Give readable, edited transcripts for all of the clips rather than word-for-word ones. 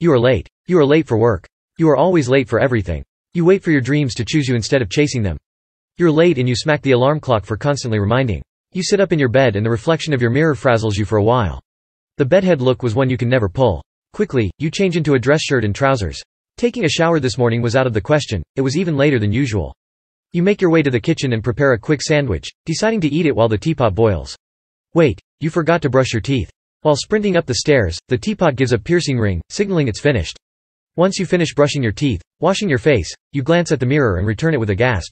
You are late. You are late for work. You are always late for everything. You wait for your dreams to choose you instead of chasing them. You're late and you smack the alarm clock for constantly reminding. You sit up in your bed and the reflection of your mirror frazzles you for a while. The bedhead look was one you can never pull. Quickly, you change into a dress shirt and trousers. Taking a shower this morning was out of the question, it was even later than usual. You make your way to the kitchen and prepare a quick sandwich, deciding to eat it while the teapot boils. Wait, you forgot to brush your teeth. While sprinting up the stairs, the teapot gives a piercing ring, signaling it's finished. Once you finish brushing your teeth, washing your face, you glance at the mirror and return it with a gasp.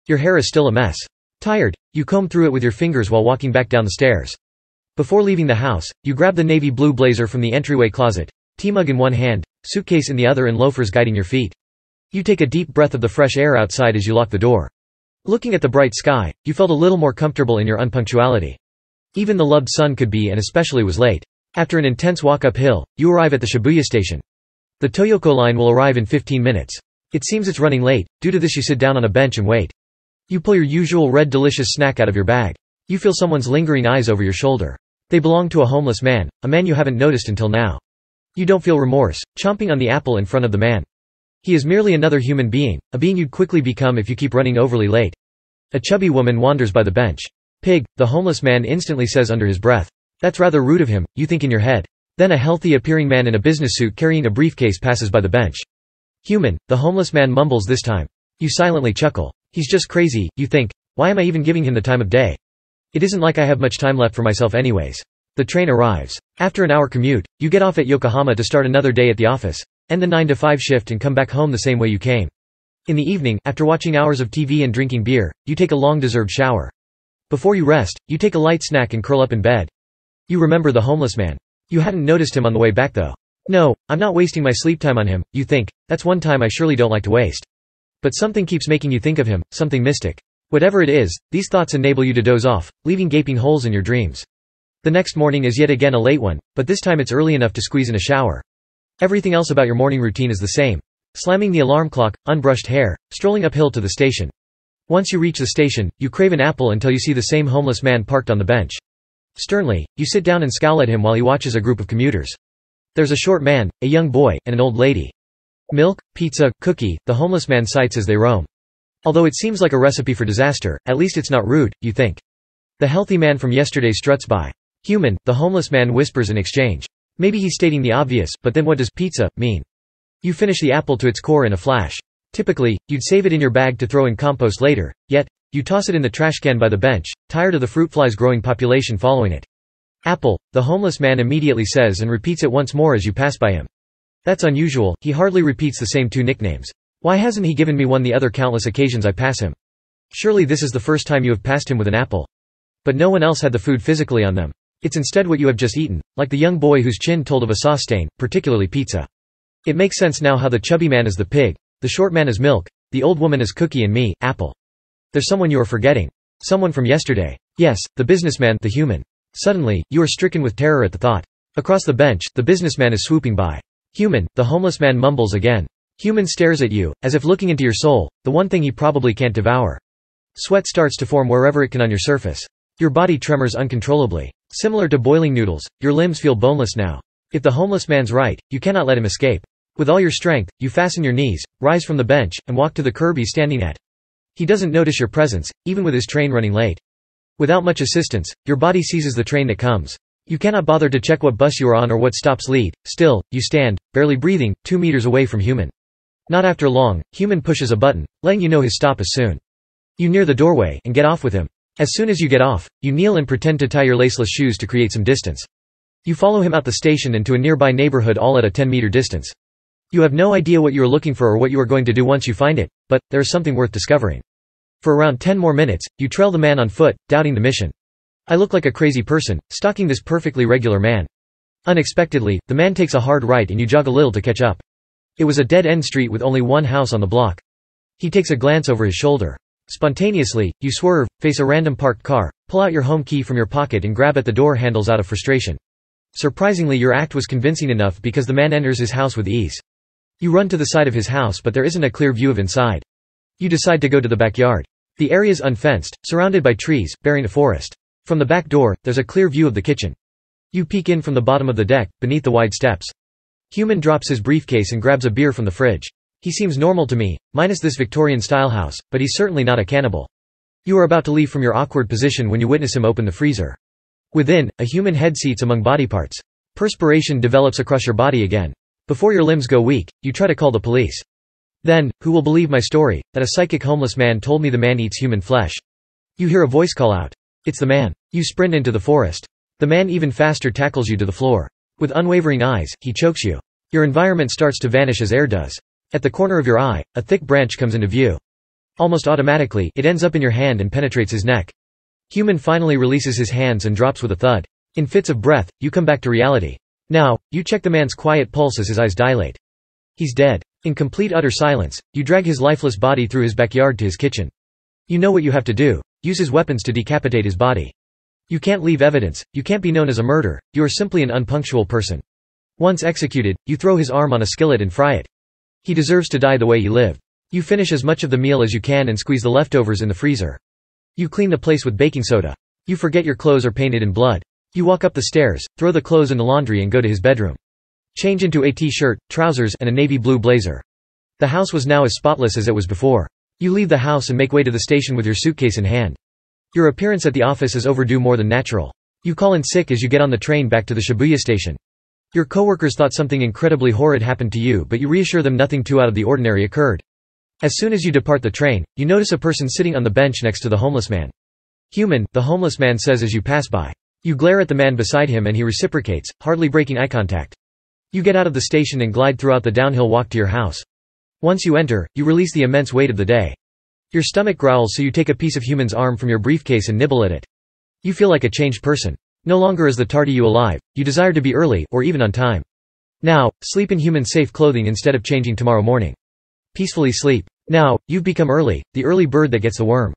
Your hair is still a mess. Tired, you comb through it with your fingers while walking back down the stairs. Before leaving the house, you grab the navy blue blazer from the entryway closet, tea mug in one hand, suitcase in the other and loafers guiding your feet. You take a deep breath of the fresh air outside as you lock the door. Looking at the bright sky, you felt a little more comfortable in your unpunctuality. Even the loved sun could be and especially was late. After an intense walk uphill, you arrive at the Shibuya station. The Toyoko line will arrive in 15 minutes. It seems it's running late, due to this you sit down on a bench and wait. You pull your usual red delicious snack out of your bag. You feel someone's lingering eyes over your shoulder. They belong to a homeless man, a man you haven't noticed until now. You don't feel remorse, chomping on the apple in front of the man. He is merely another human being, a being you'd quickly become if you keep running overly late. A chubby woman wanders by the bench. Pig, the homeless man instantly says under his breath. That's rather rude of him, you think in your head. Then a healthy-appearing man in a business suit carrying a briefcase passes by the bench. Human, the homeless man mumbles this time. You silently chuckle. He's just crazy, you think. Why am I even giving him the time of day? It isn't like I have much time left for myself anyways. The train arrives. After an hour commute, you get off at Yokohama to start another day at the office, end the 9 to 5 shift and come back home the same way you came. In the evening, after watching hours of TV and drinking beer, you take a long-deserved shower. Before you rest, you take a light snack and curl up in bed. You remember the homeless man. You hadn't noticed him on the way back though. No, I'm not wasting my sleep time on him, you think. That's one time I surely don't like to waste. But something keeps making you think of him, something mystic. Whatever it is, these thoughts enable you to doze off, leaving gaping holes in your dreams. The next morning is yet again a late one, but this time it's early enough to squeeze in a shower. Everything else about your morning routine is the same. Slamming the alarm clock, unbrushed hair, strolling uphill to the station. Once you reach the station, you crave an apple until you see the same homeless man parked on the bench. Sternly, you sit down and scowl at him while he watches a group of commuters. There's a short man, a young boy, and an old lady. Milk, pizza, cookie, the homeless man cites as they roam. Although it seems like a recipe for disaster, at least it's not rude, you think. The healthy man from yesterday struts by. Human, the homeless man whispers in exchange. Maybe he's stating the obvious, but then what does pizza mean? You finish the apple to its core in a flash. Typically, you'd save it in your bag to throw in compost later, yet, you toss it in the trash can by the bench, tired of the fruit fly's growing population following it. Apple, the homeless man immediately says and repeats it once more as you pass by him. That's unusual, he hardly repeats the same two nicknames. Why hasn't he given me one the other countless occasions I pass him? Surely this is the first time you have passed him with an apple. But no one else had the food physically on them. It's instead what you have just eaten, like the young boy whose chin told of a sauce stain, particularly pizza. It makes sense now how the chubby man is the pig, the short man is milk, the old woman is cookie and me, apple. There's someone you are forgetting. Someone from yesterday. Yes, the businessman, the human. Suddenly, you are stricken with terror at the thought. Across the bench, the businessman is swooping by. Human, the homeless man mumbles again. Human stares at you, as if looking into your soul, the one thing he probably can't devour. Sweat starts to form wherever it can on your surface. Your body tremors uncontrollably. Similar to boiling noodles, your limbs feel boneless now. If the homeless man's right, you cannot let him escape. With all your strength, you fasten your knees, rise from the bench, and walk to the curb he's standing at. He doesn't notice your presence, even with his train running late. Without much assistance, your body seizes the train that comes. You cannot bother to check what bus you are on or what stops lead. Still, you stand, barely breathing, 2 meters away from human. Not after long, human pushes a button, letting you know his stop is soon. You near the doorway and get off with him. As soon as you get off, you kneel and pretend to tie your laceless shoes to create some distance. You follow him out the station and to a nearby neighborhood all at a 10-meter distance. You have no idea what you are looking for or what you are going to do once you find it, but there is something worth discovering. For around 10 more minutes, you trail the man on foot, doubting the mission. I look like a crazy person, stalking this perfectly regular man. Unexpectedly, the man takes a hard right and you jog a little to catch up. It was a dead-end street with only one house on the block. He takes a glance over his shoulder. Spontaneously, you swerve, face a random parked car, pull out your home key from your pocket and grab at the door handles out of frustration. Surprisingly, your act was convincing enough because the man enters his house with ease. You run to the side of his house but there isn't a clear view of inside. You decide to go to the backyard. The area is unfenced, surrounded by trees, bearing a forest. From the back door, there's a clear view of the kitchen. You peek in from the bottom of the deck, beneath the wide steps. Human drops his briefcase and grabs a beer from the fridge. He seems normal to me, minus this Victorian-style house, but he's certainly not a cannibal. You are about to leave from your awkward position when you witness him open the freezer. Within, a human head seats among body parts. Perspiration develops across your body again. Before your limbs go weak, you try to call the police. Then, who will believe my story, that a psychic homeless man told me the man eats human flesh? You hear a voice call out. It's the man. You sprint into the forest. The man even faster tackles you to the floor. With unwavering eyes, he chokes you. Your environment starts to vanish as air does. At the corner of your eye, a thick branch comes into view. Almost automatically, it ends up in your hand and penetrates his neck. Human finally releases his hands and drops with a thud. In fits of breath, you come back to reality. Now, you check the man's quiet pulse as his eyes dilate. He's dead. In complete utter silence, you drag his lifeless body through his backyard to his kitchen. You know what you have to do. Use his weapons to decapitate his body. You can't leave evidence, you can't be known as a murderer, you are simply an unpunctual person. Once executed, you throw his arm on a skillet and fry it. He deserves to die the way he lived. You finish as much of the meal as you can and squeeze the leftovers in the freezer. You clean the place with baking soda. You forget your clothes are painted in blood. You walk up the stairs, throw the clothes in the laundry and go to his bedroom. Change into a t-shirt, trousers, and a navy blue blazer. The house was now as spotless as it was before. You leave the house and make way to the station with your suitcase in hand. Your appearance at the office is overdue more than natural. You call in sick as you get on the train back to the Shibuya station. Your coworkers thought something incredibly horrid happened to you, but you reassure them nothing too out of the ordinary occurred. As soon as you depart the train, you notice a person sitting on the bench next to the homeless man. Human, the homeless man says as you pass by. You glare at the man beside him and he reciprocates, hardly breaking eye contact. You get out of the station and glide throughout the downhill walk to your house. Once you enter, you release the immense weight of the day. Your stomach growls, so you take a piece of human's arm from your briefcase and nibble at it. You feel like a changed person. No longer is the tardy you alive, you desire to be early, or even on time. Now, sleep in human safe clothing instead of changing tomorrow morning. Peacefully sleep. Now, you've become early, the early bird that gets the worm.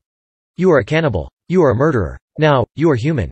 You are a cannibal. You are a murderer. Now, you are human.